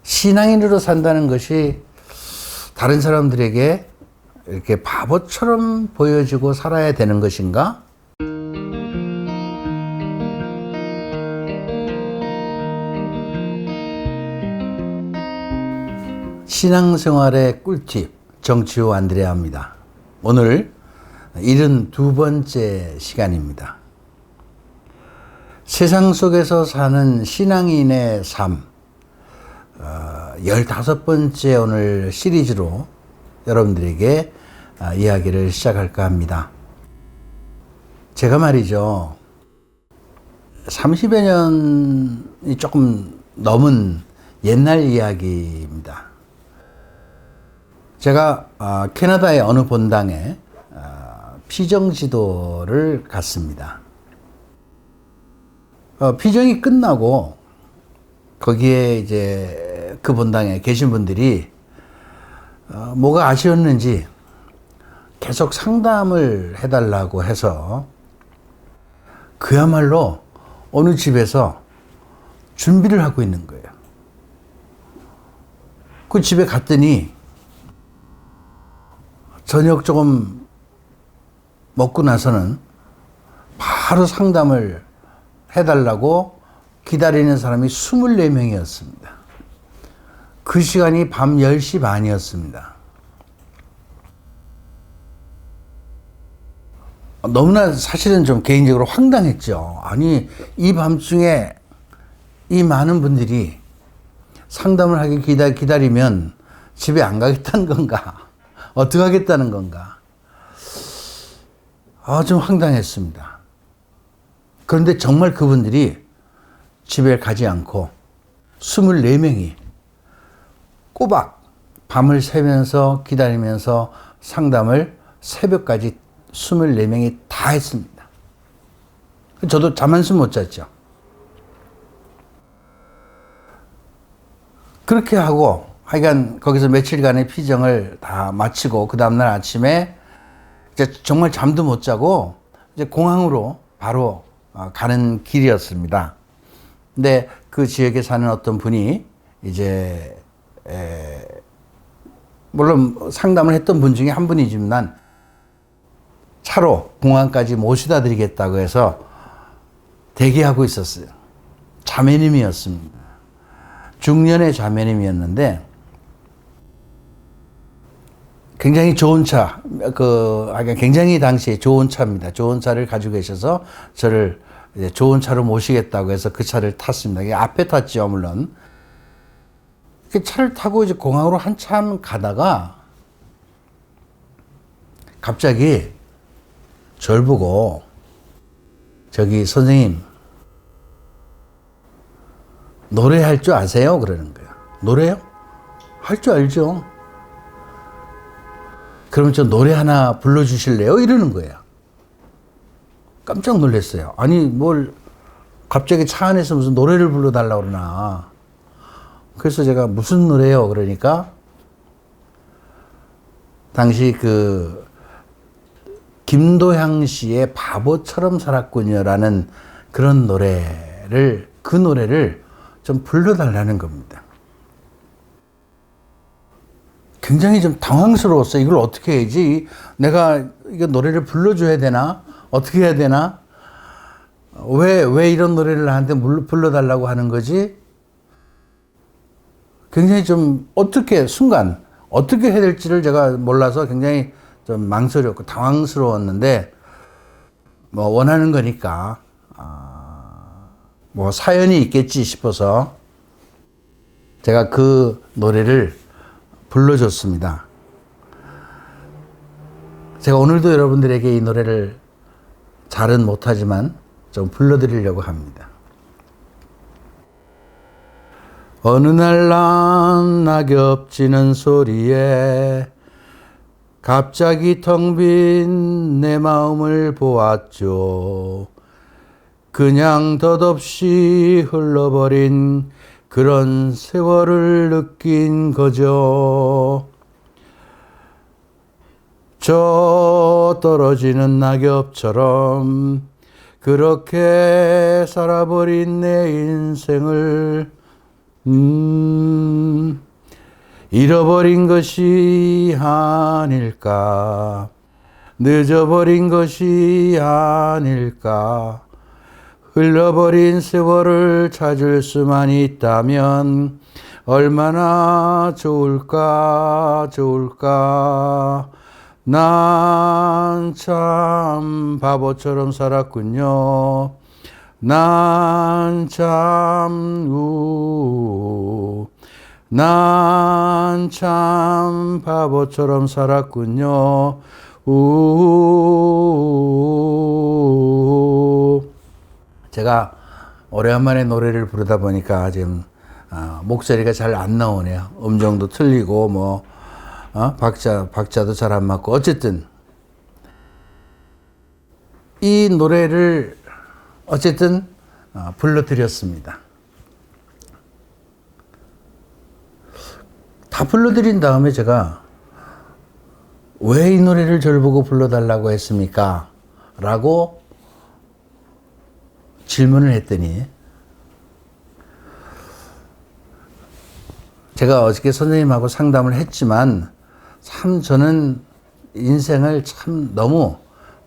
신앙인으로 산다는 것이 다른 사람들에게 이렇게 바보처럼 보여지고 살아야 되는 것인가? 신앙생활의 꿀팁, 정치호 안드레아입니다. 오늘 72번째 시간입니다. 세상 속에서 사는 신앙인의 삶, 15번째 오늘 시리즈로 여러분들에게 이야기를 시작할까 합니다. 제가 말이죠, 30여 년이 조금 넘은 옛날 이야기입니다. 제가 캐나다의 어느 본당에 피정지도를 갔습니다. 피정이 끝나고 거기에 이제 그 본당에 계신 분들이 뭐가 아쉬웠는지 계속 상담을 해달라고 해서 그야말로 어느 집에서 준비를 하고 있는 거예요. 그 집에 갔더니 저녁 조금 먹고 나서는 바로 상담을 해달라고 기다리는 사람이 24명이었습니다. 그 시간이 밤 10시 반이었습니다. 너무나 사실은 좀 개인적으로 황당했죠. 아니, 이 밤중에 이 많은 분들이 상담을 하기 기다리면 집에 안 가겠다는 건가? 어떻게 하겠다는 건가? 좀 황당했습니다. 그런데 정말 그분들이 집에 가지 않고 24명이 꼬박 밤을 새면서 기다리면서 상담을 새벽까지 24명이 다 했습니다. 저도 잠 한숨 못 잤죠. 그렇게 하고 하여간 거기서 며칠간의 피정을 다 마치고 그 다음날 아침에 이제 정말 잠도 못 자고 이제 공항으로 바로 가는 길이었습니다. 근데 그 지역에 사는 어떤 분이 이제 물론 상담을 했던 분 중에 한 분이지만 차로 공항까지 모시다 드리겠다고 해서 대기하고 있었어요. 자매님이었습니다. 중년의 자매님이었는데 굉장히 좋은 차, 굉장히 당시에 좋은 차입니다. 좋은 차를 가지고 계셔서 저를 이제 좋은 차로 모시겠다고 해서 그 차를 탔습니다. 앞에 탔죠, 물론. 그 차를 타고 이제 공항으로 한참 가다가 갑자기 절 보고 저기 선생님 노래할 줄 아세요? 그러는 거예요. 노래요? 할 줄 알죠. 그러면 저 노래 하나 불러주실래요? 이러는 거예요. 깜짝 놀랐어요. 아니 뭘 갑자기 차 안에서 무슨 노래를 불러달라고 그러나. 그래서 제가 무슨 노래요? 그러니까 당시 그 김도향 씨의 바보처럼 살았군요라는 그런 노래를, 그 노래를 좀 불러달라는 겁니다. 굉장히 좀 당황스러웠어요. 이걸 어떻게 해야지? 내가 이거 노래를 불러줘야 되나? 어떻게 해야 되나? 왜 이런 노래를 나한테 불러달라고 하는 거지? 굉장히 좀 순간 어떻게 해야 될지를 제가 몰라서 굉장히 좀 망설였고 당황스러웠는데 뭐 원하는 거니까 뭐 사연이 있겠지 싶어서 제가 그 노래를 불러줬습니다. 제가 오늘도 여러분들에게 이 노래를 잘은 못하지만 좀 불러드리려고 합니다. 어느 날 난 낙엽 지는 소리에 갑자기 텅 빈 내 마음을 보았죠. 그냥 덧없이 흘러버린 그런 세월을 느낀 거죠. 저 떨어지는 낙엽처럼 그렇게 살아버린 내 인생을 잃어버린 것이 아닐까, 늦어버린 것이 아닐까, 흘러버린 세월을 찾을 수만 있다면 얼마나 좋을까, 좋을까. 난 참 바보처럼 살았군요. 난 참 바보처럼 살았군요. 제가 오래간만에 노래를 부르다 보니까 지금 목소리가 잘 안 나오네요. 음정도 틀리고 뭐 박자도 잘 안 맞고 어쨌든 이 노래를 어쨌든 불러드렸습니다. 다 불러드린 다음에 제가 왜 이 노래를 저를 보고 불러달라고 했습니까? 라고 질문을 했더니 제가 어저께 선생님하고 상담을 했지만 참 저는 인생을 참 너무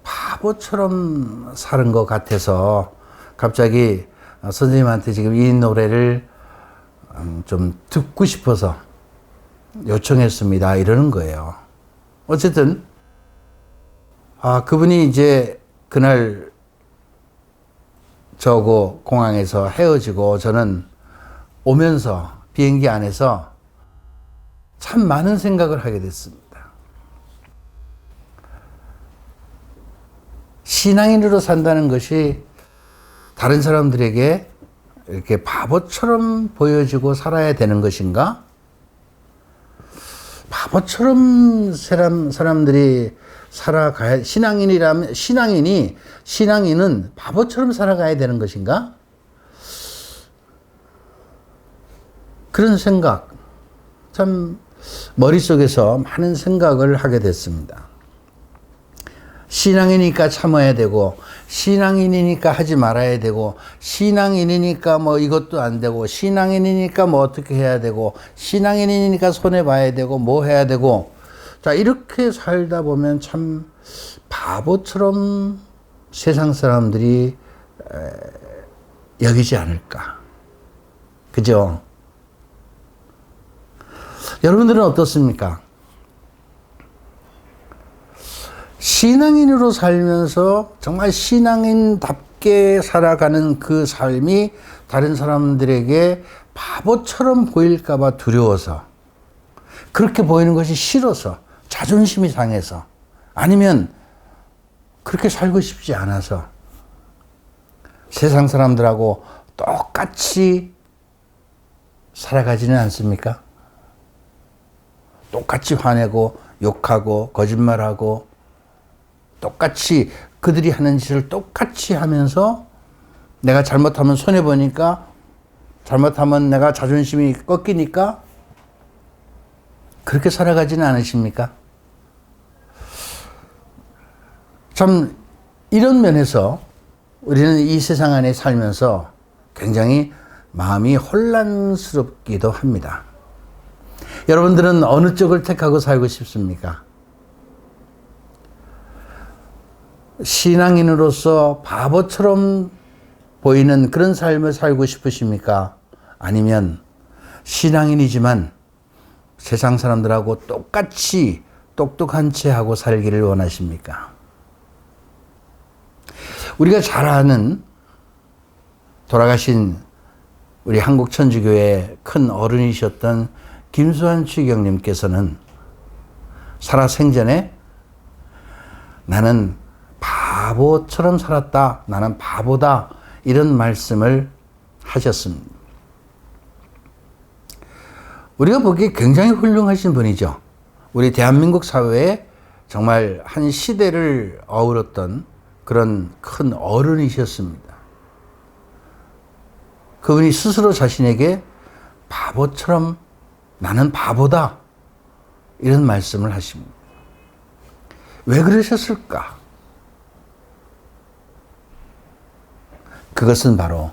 바보처럼 사는 것 같아서 갑자기 선생님한테 지금 이 노래를 좀 듣고 싶어서 요청했습니다. 이러는 거예요. 어쨌든 그분이 이제 그날 저하고 공항에서 헤어지고 저는 오면서 비행기 안에서 참 많은 생각을 하게 됐습니다. 신앙인으로 산다는 것이 다른 사람들에게 이렇게 바보처럼 보여지고 살아야 되는 것인가? 바보처럼 사람들이 살아가야, 신앙인은 바보처럼 살아가야 되는 것인가? 그런 생각, 참 머릿속에서 많은 생각을 하게 됐습니다. 신앙이니까 참아야 되고, 신앙인이니까 하지 말아야 되고, 신앙인이니까 뭐 이것도 안 되고, 신앙인이니까 뭐 어떻게 해야 되고, 신앙인이니까 손해봐야 되고, 뭐 해야 되고, 자, 이렇게 살다 보면 참 바보처럼 세상 사람들이 여기지 않을까. 그죠? 여러분들은 어떻습니까? 신앙인으로 살면서 정말 신앙인답게 살아가는 그 삶이 다른 사람들에게 바보처럼 보일까봐 두려워서, 그렇게 보이는 것이 싫어서, 자존심이 상해서, 아니면 그렇게 살고 싶지 않아서 세상 사람들하고 똑같이 살아가지는 않습니까? 똑같이 화내고 욕하고 거짓말하고 똑같이 그들이 하는 짓을 똑같이 하면서 내가 잘못하면 손해보니까, 잘못하면 내가 자존심이 꺾이니까 그렇게 살아가지는 않으십니까? 참 이런 면에서 우리는 이 세상 안에 살면서 굉장히 마음이 혼란스럽기도 합니다. 여러분들은 어느 쪽을 택하고 살고 싶습니까? 신앙인으로서 바보처럼 보이는 그런 삶을 살고 싶으십니까? 아니면 신앙인이지만 세상 사람들하고 똑같이 똑똑한 채 하고 살기를 원하십니까? 우리가 잘 아는 돌아가신 우리 한국천주교의 큰 어른이셨던 김수환 추기경님께서는 살아생전에 나는 바보처럼 살았다, 나는 바보다, 이런 말씀을 하셨습니다. 우리가 보기에 굉장히 훌륭하신 분이죠. 우리 대한민국 사회에 정말 한 시대를 어우렀던 그런 큰 어른이셨습니다. 그분이 스스로 자신에게 바보처럼 나는 바보다, 이런 말씀을 하십니다. 왜 그러셨을까? 그것은 바로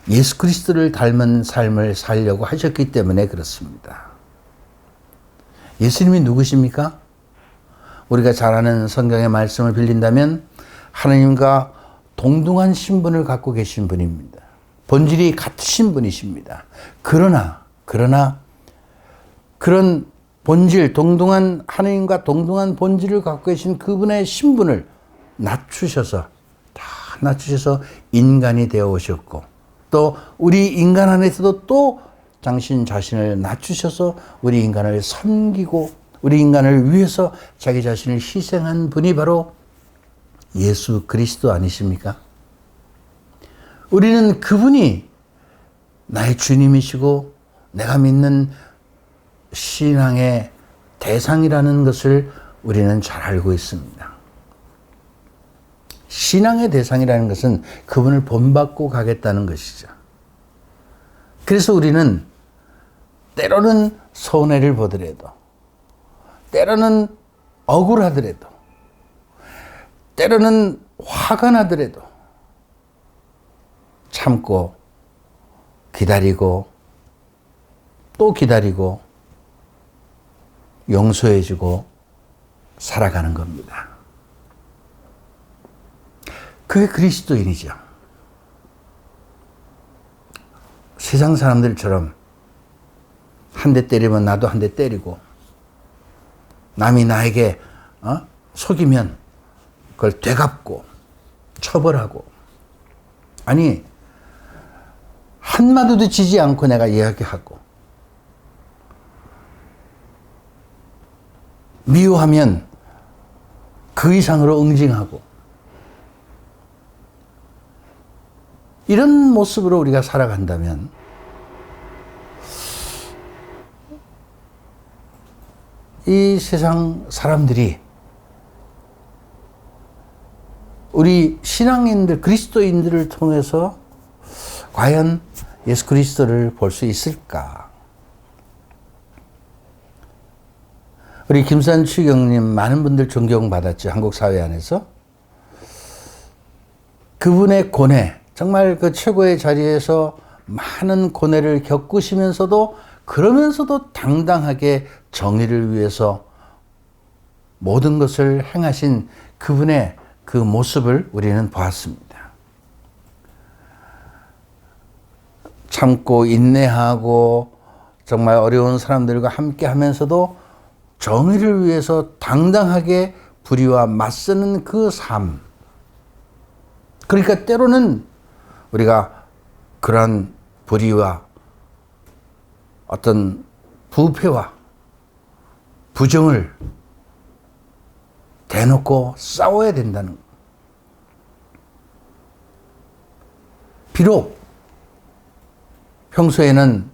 예수 그리스도를 닮은 삶을 살려고 하셨기 때문에 그렇습니다. 예수님이 누구십니까? 우리가 잘 아는 성경의 말씀을 빌린다면 하나님과 동등한 신분을 갖고 계신 분입니다. 본질이 같으신 분이십니다. 그러나 그런 본질, 동등한 하나님과 동등한 본질을 갖고 계신 그분의 신분을 낮추셔서 인간이 되어 오셨고, 또 우리 인간 안에서도 또 당신 자신을 낮추셔서 우리 인간을 섬기고 우리 인간을 위해서 자기 자신을 희생한 분이 바로 예수 그리스도 아니십니까? 우리는 그분이 나의 주님이시고 내가 믿는 신앙의 대상이라는 것을 우리는 잘 알고 있습니다. 신앙의 대상이라는 것은 그분을 본받고 가겠다는 것이죠. 그래서 우리는 때로는 손해를 보더라도, 때로는 억울하더라도, 때로는 화가 나더라도 참고 기다리고 또 기다리고 용서해주고 살아가는 겁니다. 그게 그리스도인이죠. 세상 사람들처럼 한 대 때리면 나도 한 대 때리고, 남이 나에게 속이면 그걸 되갚고 처벌하고, 아니 한마디도 지지 않고 내가 이야기하고, 미워하면 그 이상으로 응징하고, 이런 모습으로 우리가 살아간다면 이 세상 사람들이 우리 신앙인들, 그리스도인들을 통해서 과연 예수 그리스도를 볼 수 있을까? 우리 김산 추경님 많은 분들 존경받았죠. 한국 사회 안에서. 그분의 고뇌, 정말 그 최고의 자리에서 많은 고뇌를 겪으시면서도, 그러면서도 당당하게 정의를 위해서 모든 것을 행하신 그분의 그 모습을 우리는 보았습니다. 참고 인내하고 정말 어려운 사람들과 함께 하면서도 정의를 위해서 당당하게 불의와 맞서는 그 삶. 그러니까 때로는 우리가 그러한 불의와 어떤 부패와 부정을 대놓고 싸워야 된다는 것. 비록 평소에는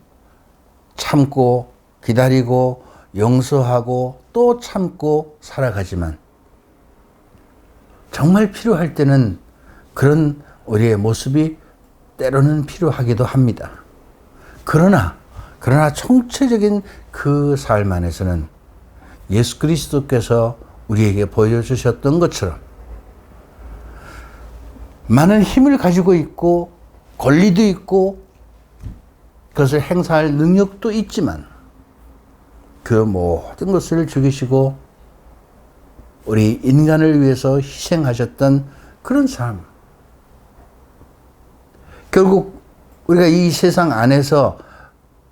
참고 기다리고 용서하고 또 참고 살아가지만 정말 필요할 때는 그런 우리의 모습이 때로는 필요하기도 합니다. 그러나 총체적인 그 삶 안에서는 예수 그리스도께서 우리에게 보여주셨던 것처럼 많은 힘을 가지고 있고 권리도 있고 그것을 행사할 능력도 있지만 그 모든 것을 죽이시고 우리 인간을 위해서 희생하셨던 그런 삶. 결국 우리가 이 세상 안에서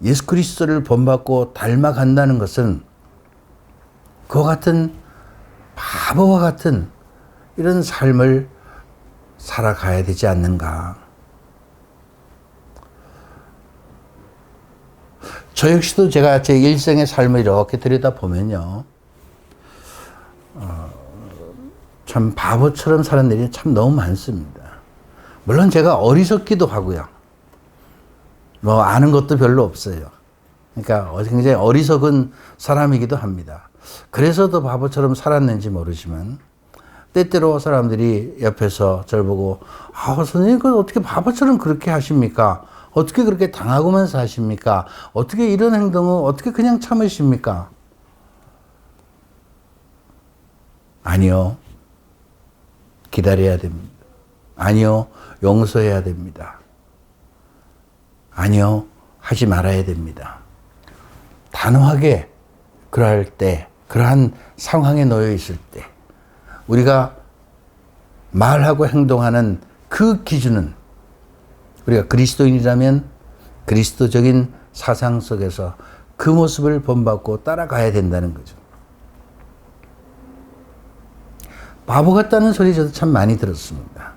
예수 그리스도를 본받고 닮아간다는 것은 그와 같은 바보와 같은 이런 삶을 살아가야 되지 않는가. 저 역시도 제가 제 일생의 삶을 이렇게 들여다보면요, 참 바보처럼 사는 일이 참 너무 많습니다. 물론 제가 어리석기도 하고요. 뭐 아는 것도 별로 없어요. 그러니까 굉장히 어리석은 사람이기도 합니다. 그래서 더 바보처럼 살았는지 모르지만 때때로 사람들이 옆에서 저를 보고 선생님 그 어떻게 바보처럼 그렇게 하십니까? 어떻게 그렇게 당하고만 사십니까? 어떻게 이런 행동을 어떻게 그냥 참으십니까? 아니요. 기다려야 됩니다. 아니요. 용서해야 됩니다. 아니요. 하지 말아야 됩니다. 단호하게 그럴 때, 그러한 상황에 놓여 있을 때, 우리가 말하고 행동하는 그 기준은 우리가 그리스도인이라면 그리스도적인 사상 속에서 그 모습을 본받고 따라가야 된다는 거죠. 바보 같다는 소리 저도 참 많이 들었습니다.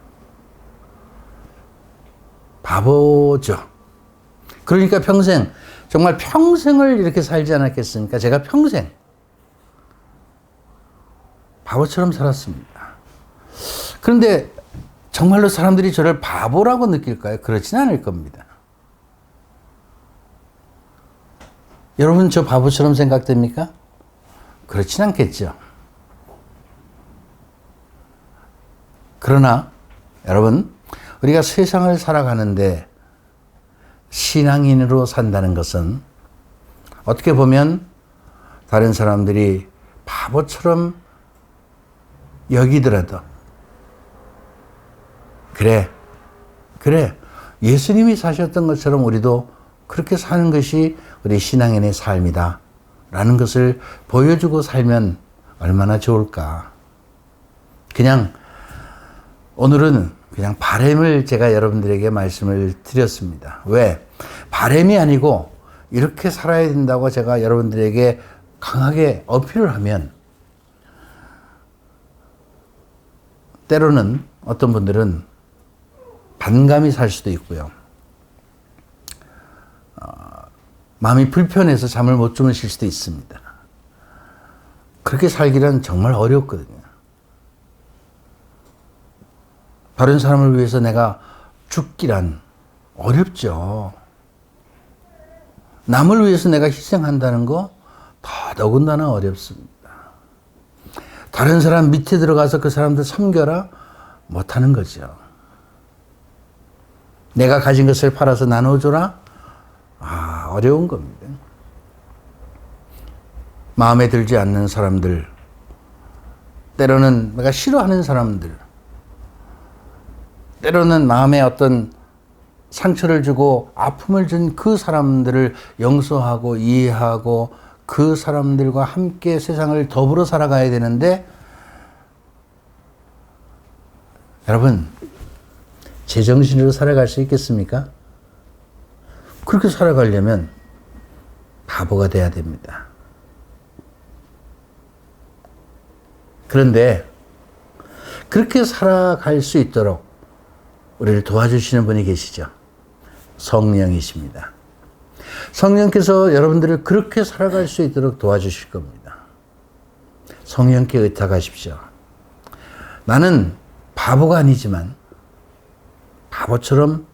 바보죠. 그러니까 평생, 정말 평생을 이렇게 살지 않았겠습니까? 제가 평생 바보처럼 살았습니다. 그런데 정말로 사람들이 저를 바보라고 느낄까요? 그렇진 않을 겁니다. 여러분, 저 바보처럼 생각됩니까? 그렇진 않겠죠. 그러나 여러분, 우리가 세상을 살아가는데 신앙인으로 산다는 것은 어떻게 보면 다른 사람들이 바보처럼 여기더라도 그래 예수님이 사셨던 것처럼 우리도 그렇게 사는 것이 우리 신앙인의 삶이다 라는 것을 보여주고 살면 얼마나 좋을까. 그냥 오늘은 그냥 바램을 제가 여러분들에게 말씀을 드렸습니다. 왜? 바램이 아니고 이렇게 살아야 된다고 제가 여러분들에게 강하게 어필을 하면 때로는 어떤 분들은 반감이 살 수도 있고요. 마음이 불편해서 잠을 못 주무실 수도 있습니다. 그렇게 살기란 정말 어렵거든요. 다른 사람을 위해서 내가 죽기란 어렵죠. 남을 위해서 내가 희생한다는 거 더더군다나 어렵습니다. 다른 사람 밑에 들어가서 그 사람들 섬겨라? 못하는 거죠. 내가 가진 것을 팔아서 나눠줘라? 어려운 겁니다. 마음에 들지 않는 사람들, 때로는 내가 싫어하는 사람들, 때로는 마음에 어떤 상처를 주고 아픔을 준 그 사람들을 용서하고 이해하고 그 사람들과 함께 세상을 더불어 살아가야 되는데, 여러분, 제정신으로 살아갈 수 있겠습니까? 그렇게 살아가려면 바보가 돼야 됩니다. 그런데 그렇게 살아갈 수 있도록 우리를 도와주시는 분이 계시죠. 성령이십니다. 성령께서 여러분들을 그렇게 살아갈 수 있도록 도와주실 겁니다. 성령께 의탁하십시오. 나는 바보가 아니지만 바보처럼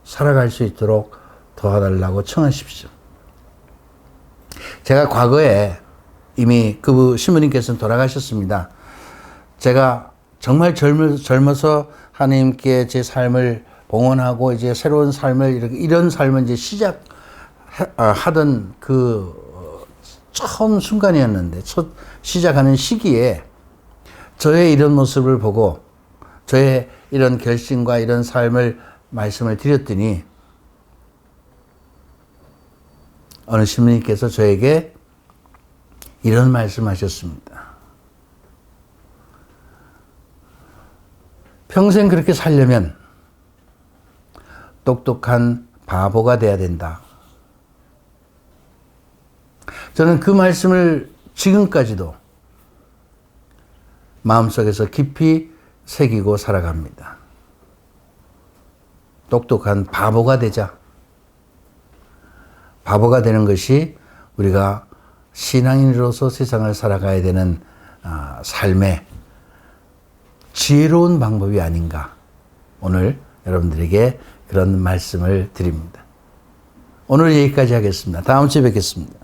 살아갈 수 있도록 도와달라고 청하십시오. 제가 과거에 이미 그 신부님께서는 돌아가셨습니다. 제가 정말 젊어서 하나님께 제 삶을 봉헌하고 이제 새로운 삶을 이런 삶을 이제 시작하던 그 처음 순간이었는데, 첫 시작하는 시기에 저의 이런 모습을 보고 저의 이런 결심과 이런 삶을 말씀을 드렸더니 어느 신부님께서 저에게 이런 말씀하셨습니다. 평생 그렇게 살려면 똑똑한 바보가 돼야 된다. 저는 그 말씀을 지금까지도 마음속에서 깊이 새기고 살아갑니다. 똑똑한 바보가 되자. 바보가 되는 것이 우리가 신앙인으로서 세상을 살아가야 되는 삶의 지혜로운 방법이 아닌가. 오늘 여러분들에게 그런 말씀을 드립니다. 오늘 여기까지 하겠습니다. 다음 주에 뵙겠습니다.